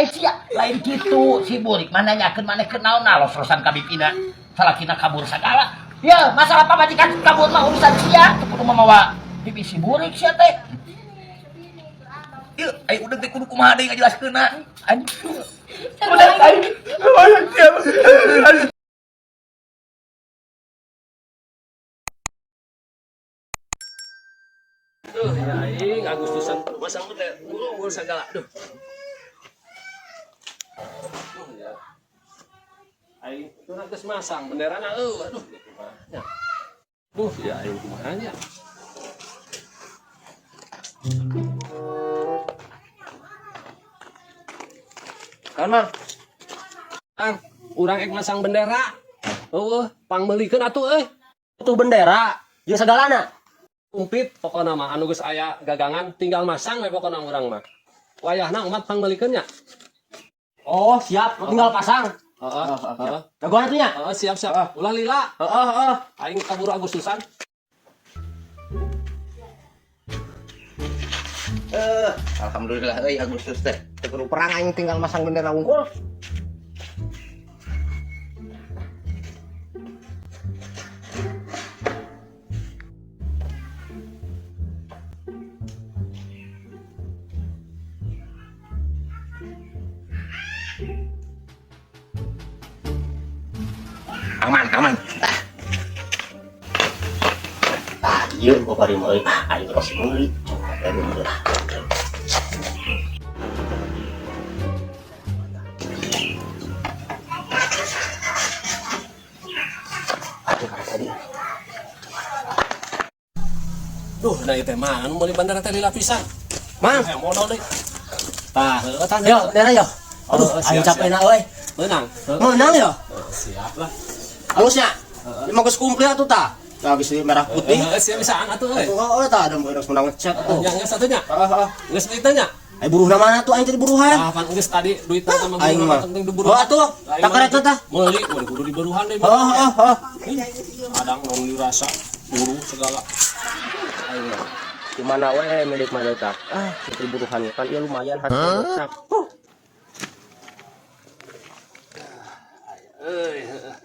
sia lain gitu si burik mana nyakeun maneh kenal los-losan ka bibina salakina kabur sagala. Ya masalah pamajikan kabur mah urusan sia teu kudu mamawa bibi si burik sia teh. Ieu ai udah teh kudu kumaha deui ngajelaskeunna. Anjing. Udah ai. Duh, ya aing Agustusan masang teh ngurung segala. Duh. Duh ya. Aing turun geus masang benderana aduh. Ya. Duh, ya aing kumaha nya. Kanan. Kang, urang ek masang bendera. Eueuh, pangmeulikeun atuh euy. Itu bendera jeung sagalana. Umpit pokokna mah anu geus aya gagangan tinggal masang we pokokna urang mah. Wayahna umat pangmeulikeun nya. Oh, siap. Lu tinggal pasang. Heeh. Jagoan atunya. Heeh, siap. Ulah lila. Heeh. Aing kabur Agustusan. Alhamdulillah euy Agustus teh. Teu kudu perang aing tinggal masang bendera unggul. Aman. Ieu gua bari meuli. Aing terus meuli. Duh, nah ieu teh mah anu meuli bandara teh lila pisan. Mang, Modal deui. Tah, heueuh tah. yo bendera yo. Aduh, aing capekna euy. Menang. Menang yo. Siap lah. Halusnya. Ini mah geus kumplit atuh tah. Tah geus merah putih. Siap bisaan atuh euy. Oh, tah ada beres menang ngecek tuh. Yang satunya. Heeh. Geus ditanya. Ai buruhna mana tuh aing tadi buruhan? Ah, pan geus tadi duitna sama Aing mah. penting diburu. Oh atuh, tak karek tah. Meuli kudu diburuhan deui. Heeh. Kadang non dirasa buru segala. Aing mah. Gimana we milik mana tah? Itu buruhan kan ieu lumayan hasil gocap.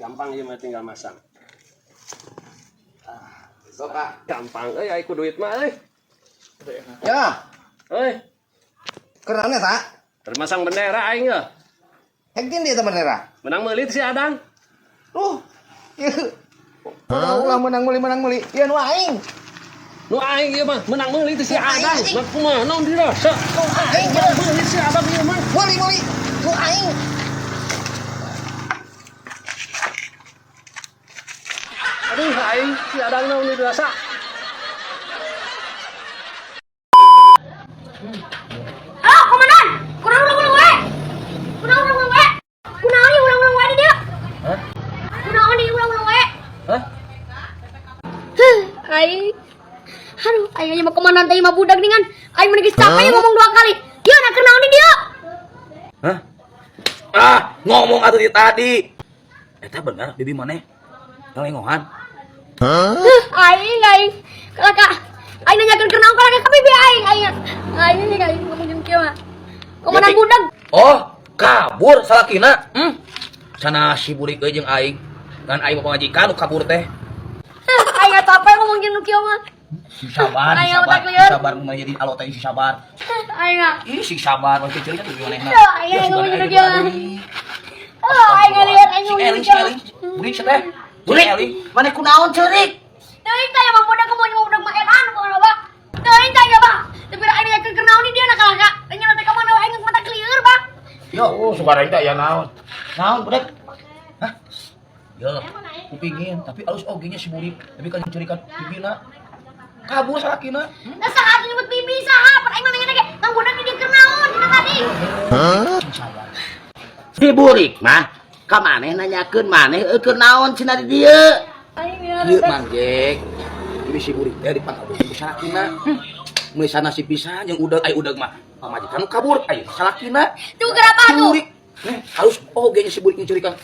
Gampang ieu mah tinggal masang. Sok gampang euy ai ku duit mah euy. Ya, Euy, kerannya tak? termasang bendera aing ya. Hekin dia bendera. Menang meuli si Adang. Ieu. Ulah menang meuli. Ieu nu aing. Nu aing ieu mah menang meuli si Adang. Aing. Mah kumaha naon dirasa? Nu aing. Menang meuli si Adang ieu mah. Meuli. Nu aing. Aduh aing si Adang naon dirasa? Ah, komandan! Kurang we! Kunaon ieu urang we di dieu? Hah? Kunaon ieu urang we? Hah? Aing. Aduh, aing mah komandan teh mah budak ningan. Aing mah geus capek ngomong 2 kali. Ieu na keur naon di dieu? Hah? Ngomong atuh tadi. Eta bener bibi maneh. Ngalengohan. Aing. Kakak. Aing nanyakeun keur naon ka lagi ka bibi aing. Aing ngomong kieu mah. Komandan budak. Oh, kabur salakina. Sana si burik euy jeung aing. Kan aing pamajikan nu kabur teh. Aing capek ngomong kieu mah. Si sabar, Aing otak lieur. sabar nu jadi alo teh si sabar. Aing. Si sabar masih cerita tuh manehna. Aing ngomong kieu mah. Aing ngeliat aing ngomong kieu. Burik teh. Burik Eling, maneh kunaon ceurik? Teuing teh mah budak mau budak mah edan kumaha Bang. Teuing teh ya Bang. Tapi aing yakeun keur naon di dieu na kakak. Aing teh ka mana aing mata clear Bang. Yo, sabaraha teh aya naon? Naon budak? Hah? Yo, kupingin, tapi alus oge nya si burik, tapi kan curikan bibina. Kabur salakina. Da saha nyebut bibi saha? Pan aing mah nanya ge, nang budak di dieu keur naon dina tadi. Sabar. Si burik mah ka maneh nanyakeun maneh keur naon cenah di dieu. Aing Ieu mangjek. Ini si burik teh dipangabur ku salakina. Mulai sana si pisan jeung udag udag mah pamajikan kabur aya salakina. Tuh kenapa tuh? Burik. Harus oge nya si burik nyurikeun.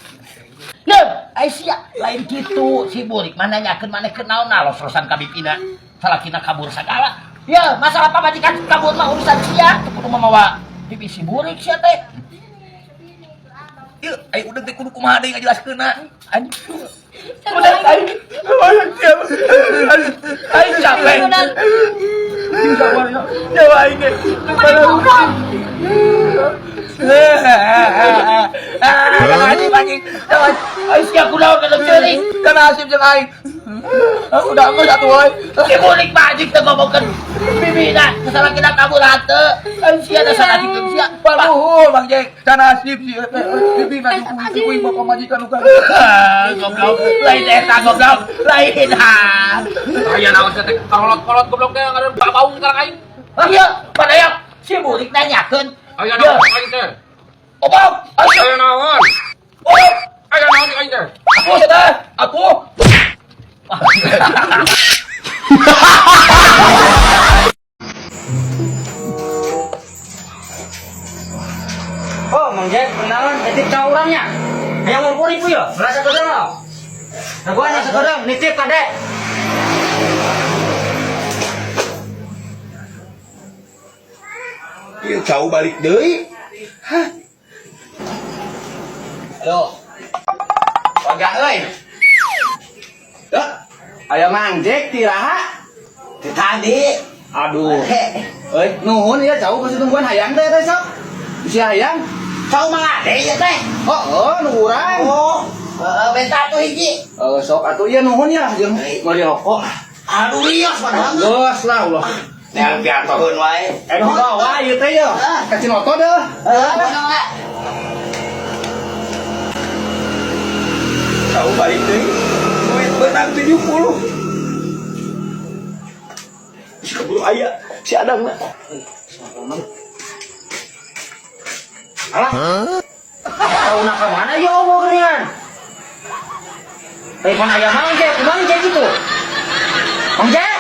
Nah, ai sia lain kitu si burik mah nanyakeun maneh keur naon los-losan ka bibina. Salakina kabur sagala. Ya, masalah pamajikan kabur mah urusan sia, teu kudu mamawa bibi si burik sia teh. Ieu ai udah teh kudu kumaha deui ngajelaskeunna. Anjing. Udah, Ai capek. Jawa aing ge. Mana ngobrol? Anjing anjing. Ai sia kunaon kana ceuring. Kana asip jeung aing. Udah geus atuh euy. Si bulik mah anjing teu ngomongkeun bibina. Kesalakina kabur hanteu. Ai sia da sanadikeun sia. Paluhur Bang Jek. Kana asip si bibina dikuing bapak majikan ukan. Goblok. Lain eta goblok. Lain ha. Aya naon teh kolot-kolot goblok teh ngaran babaung karang aing. Iya, padahal si bulik nanyakeun. Aya naon aing teh? Obong, ayo. Aya naon? Oh, Aya naon aing teh? aku sudah, aku. Oh, Mang Jack, kenalan, nitip ka orangnya. Yang mau puri pu ya, merasa kedeng lo. Nah, gua nih sekedeng, nitip kadek. Ieu jauh balik deui. Halo. Wagah euy. Dek, aya Mang Jack ti raha? Ti tadi. Aduh. Euy, nuhun ya jauh kasih tungguan hayang teh teh sok. Si hayang. Kau mangade ya teh. Oh, nu urang. Oh, benta tuh hiji. Sok atuh ieu nuhun ya jeung meuli rokok. Aduh lios padahal. Geus lah ulah. Yang biar tahun wae. Nu bawa ieu teh ya. Ka Cinoto deh. Jauh balik deui. Duit benang 70. Si kabur aya, si adangna. Alah. Tahu nak ke mana ya Allah kalian? Telepon ayah Mang Jack gitu. Mang Jack.